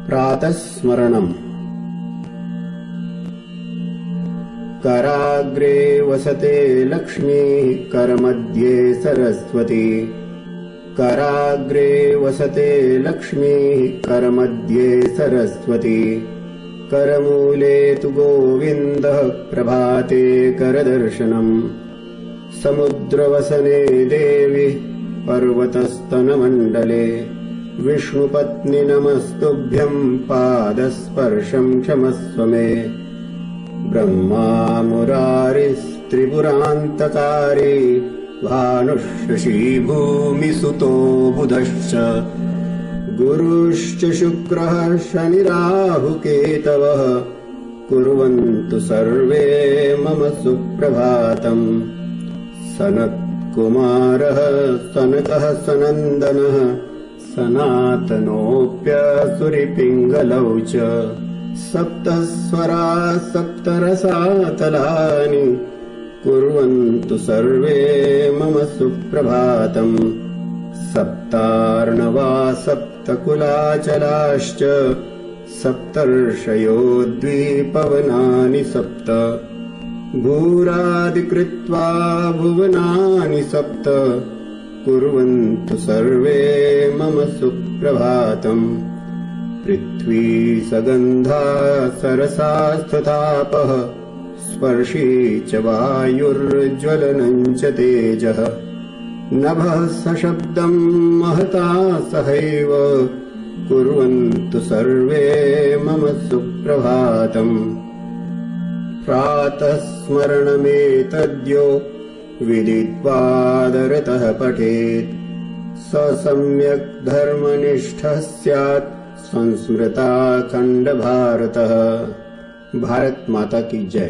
प्रातस्मरणम्। कराग्रे वसते लक्ष्मीः करमध्ये सरस्वती। कराग्रे वसते लक्ष्मीः करमध्ये सरस्वती। करमूले तु गोविन्दः प्रभाते करदर्शनम्। समुद्रवसने देवी पर्वतस्तनमण्डले। विष्णुपत्नि नमस्तुभ्यम् पादस्पर्शम् क्षमस्व मे। ब्रह्मा मुरारिस्त्रिपुरान्तकारी भानुः भूमिसुतो बुधश्च। गुरुश्च शुक्रः शनिराहुकेतवः कुर्वन्तु सर्वे मम सुप्रभातम्। सनत्कुमारः सनकः सनन्दनः सनातनोऽप्यसुरिपिङ्गलौ च। सप्तस्वरा सप्तरसातलानि कुर्वन्तु सर्वे मम सुप्रभातम्। सप्तार्णवा सप्तकुलाचलाश्च सप्तर्षयो द्विपवनानि सप्त। भूरादिकृत्वा भुवनानि सप्त कुर्वन्तु सर्वे मम सुप्रभातम्। पृथ्वी सगन्धा सरसास्तथापः स्पर्शी च वायुर्ज्वलनम् च तेजः। नभः सशब्दम् महता सहैव कुर्वन्तु सर्वे मम सुप्रभातम्। प्रातः स्मरणमेतद्यो विदित्वादरतः पठेत्। स सम्यक् धर्मनिष्ठः स्यात् संस्मृताखण्डभारतः। भारत माता की जय।